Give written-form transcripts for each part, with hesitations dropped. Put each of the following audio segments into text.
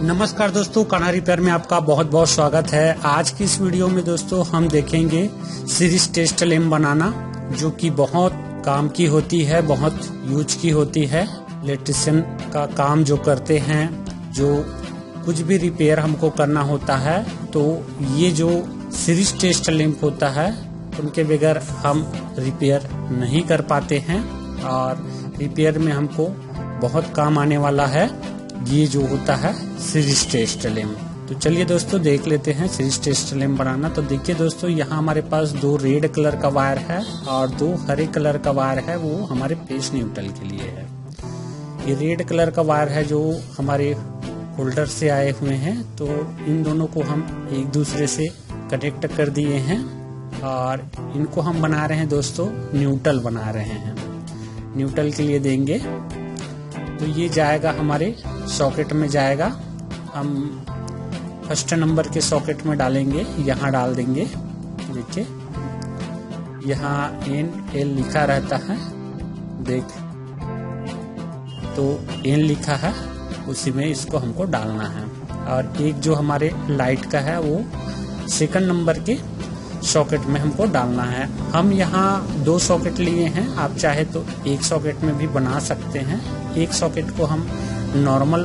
नमस्कार दोस्तों, कान्हा रिपेयर में आपका बहुत बहुत स्वागत है। आज की इस वीडियो में दोस्तों हम देखेंगे सीरीज टेस्ट लैंप बनाना, जो कि बहुत काम की होती है, बहुत यूज की होती है। इलेक्ट्रिशियन का काम जो करते हैं, जो कुछ भी रिपेयर हमको करना होता है, तो ये जो सीरीज टेस्ट लैंप होता है उनके बगैर हम रिपेयर नहीं कर पाते हैं। और रिपेयर में हमको बहुत काम आने वाला है ये जो होता है सीरीज टेस्ट लैंप। तो चलिए दोस्तों देख लेते हैं सीरीज टेस्ट लैंप बनाना। तो देखिए दोस्तों, यहाँ हमारे पास 2 रेड कलर का वायर है और 2 हरे कलर का वायर है, वो हमारे फेस न्यूट्रल के लिए है। ये रेड कलर का वायर है जो हमारे होल्डर से आए हुए हैं, तो इन दोनों को हम एक दूसरे से कनेक्ट कर दिए हैं और इनको हम बना रहे हैं दोस्तों, न्यूट्रल बना रहे हैं। न्यूट्रल के लिए देंगे तो ये जाएगा हमारे सॉकेट में जाएगा। हम फर्स्ट नंबर के सॉकेट में डालेंगे, यहाँ डाल देंगे। देखिए यहाँ NL लिखा रहता है, देख तो N लिखा है, उसी में इसको हमको डालना है। और एक जो हमारे लाइट का है वो सेकंड नंबर के सॉकेट में हमको डालना है। हम यहाँ 2 सॉकेट लिए हैं, आप चाहे तो एक सॉकेट में भी बना सकते हैं। एक सॉकेट को हम नॉर्मल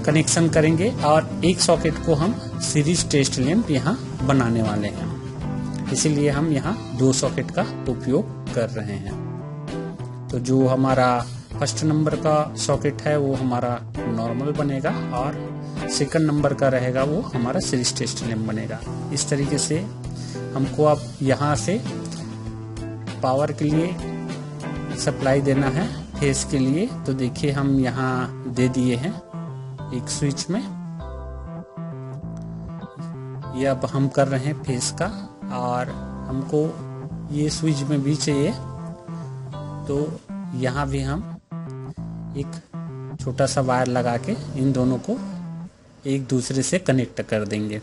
कनेक्शन करेंगे और एक सॉकेट को हम सीरीज टेस्ट लैंप यहाँ बनाने वाले हैं, इसीलिए हम यहाँ 2 सॉकेट का उपयोग कर रहे हैं। तो जो हमारा फर्स्ट नंबर का सॉकेट है वो हमारा नॉर्मल बनेगा और सेकंड नंबर का रहेगा वो हमारा सीरीज टेस्ट लैंप बनेगा। इस तरीके से हमको अब यहाँ से पावर के लिए सप्लाई देना है, फेस के लिए। तो देखिए हम यहाँ दे दिए हैं एक स्विच में, ये अब हम कर रहे हैं फेस का, और हमको ये स्विच में भी चाहिए, तो यहाँ भी हम एक छोटा सा वायर लगा के इन दोनों को एक दूसरे से कनेक्ट कर देंगे।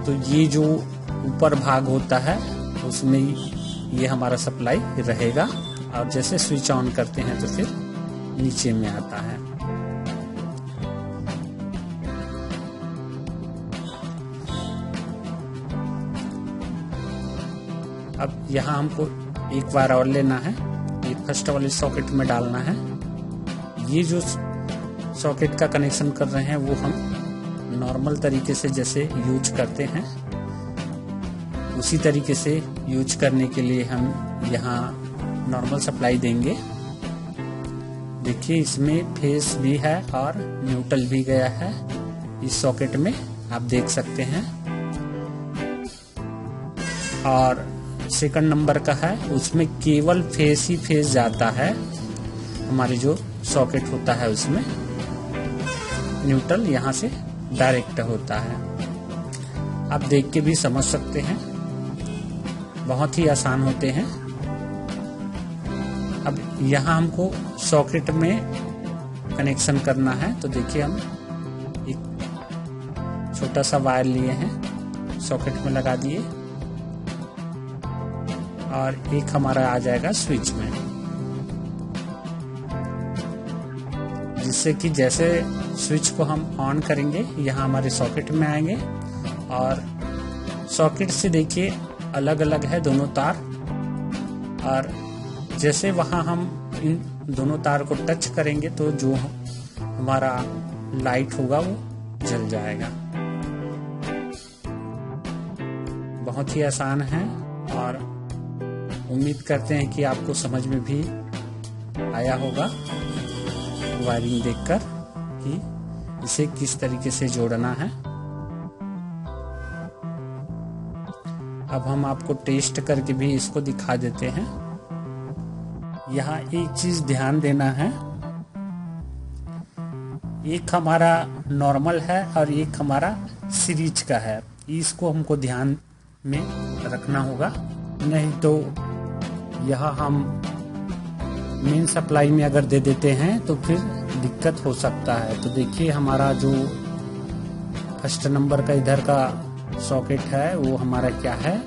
तो ये जो ऊपर भाग होता है उसमें ये हमारा सप्लाई रहेगा, और जैसे स्विच ऑन करते हैं तो फिर नीचे में आता है। अब यहाँ हमको एक वायर और लेना है, ये फर्स्ट वाले सॉकेट में डालना है। ये जो सॉकेट का कनेक्शन कर रहे हैं वो हम नॉर्मल तरीके से जैसे यूज करते हैं उसी तरीके से यूज करने के लिए हम यहाँ नॉर्मल सप्लाई देंगे। देखिए इसमें फेस भी है और न्यूट्रल भी गया है इस सॉकेट में, आप देख सकते हैं। और सेकंड नंबर का है, उसमें केवल फेस ही फेस जाता है, हमारे जो सॉकेट होता है उसमें न्यूट्रल यहाँ से डायरेक्ट होता है। आप देख के भी समझ सकते हैं, बहुत ही आसान होते हैं। अब यहाँ हमको सॉकेट में कनेक्शन करना है, तो देखिए हम एक छोटा सा वायर लिए हैं, सॉकेट में लगा दिए, और एक हमारा आ जाएगा स्विच में, जिससे कि जैसे स्विच को हम ऑन करेंगे यहाँ हमारे सॉकेट में आएंगे, और सॉकेट से देखिए अलग अलग है दोनों तार, और जैसे वहाँ हम इन दोनों तार को टच करेंगे तो जो हमारा लाइट होगा वो जल जाएगा। बहुत ही आसान है, और उम्मीद करते हैं कि आपको समझ में भी आया होगा वायरिंग देखकर कि इसे किस तरीके से जोड़ना है। अब हम आपको टेस्ट करके भी इसको दिखा देते हैं। यहाँ एक चीज ध्यान देना है, एक हमारा नॉर्मल है और एक हमारा सीरीज का है, इसको हमको ध्यान में रखना होगा, नहीं तो यहाँ हम मेन सप्लाई में अगर दे देते हैं तो फिर दिक्कत हो सकता है। तो देखिए हमारा जो फर्स्ट नंबर का इधर का सॉकेट है वो हमारा क्या है,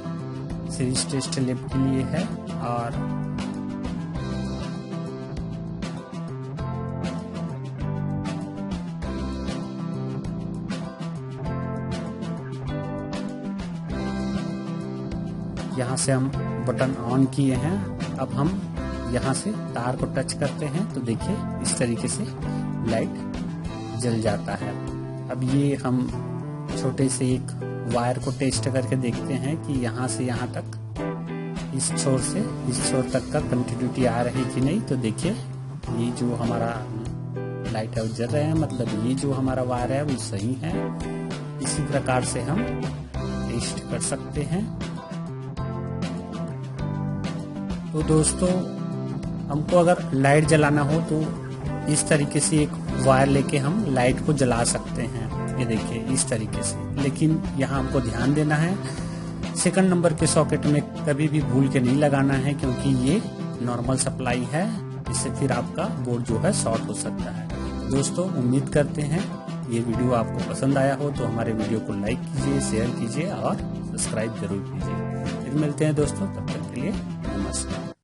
सीरीज टेस्ट लैंप के लिए है, और यहाँ से हम बटन ऑन किए हैं। अब हम यहाँ से तार को टच करते हैं तो देखिए इस तरीके से लाइट जल जाता है। अब ये हम छोटे से एक वायर को टेस्ट करके देखते हैं कि यहाँ से यहाँ तक, इस छोर से इस छोर तक का कंटिन्यूटी आ रही कि नहीं। तो देखिए ये जो हमारा लाइट है वो जल रहे हैं, मतलब ये जो हमारा वायर है वो सही है। इसी प्रकार से हम टेस्ट कर सकते हैं। तो दोस्तों हमको अगर लाइट जलाना हो तो इस तरीके से एक वायर लेके हम लाइट को जला सकते हैं, ये देखिए इस तरीके से। लेकिन यहाँ हमको ध्यान देना है, सेकंड नंबर के सॉकेट में कभी भी भूल के नहीं लगाना है, क्योंकि ये नॉर्मल सप्लाई है, इससे फिर आपका बोर्ड जो है शॉर्ट हो सकता है। दोस्तों उम्मीद करते हैं ये वीडियो आपको पसंद आया हो, तो हमारे वीडियो को लाइक कीजिए, शेयर कीजिए और सब्सक्राइब जरूर कीजिए। फिर मिलते हैं दोस्तों, तब तक के लिए नमस्कार।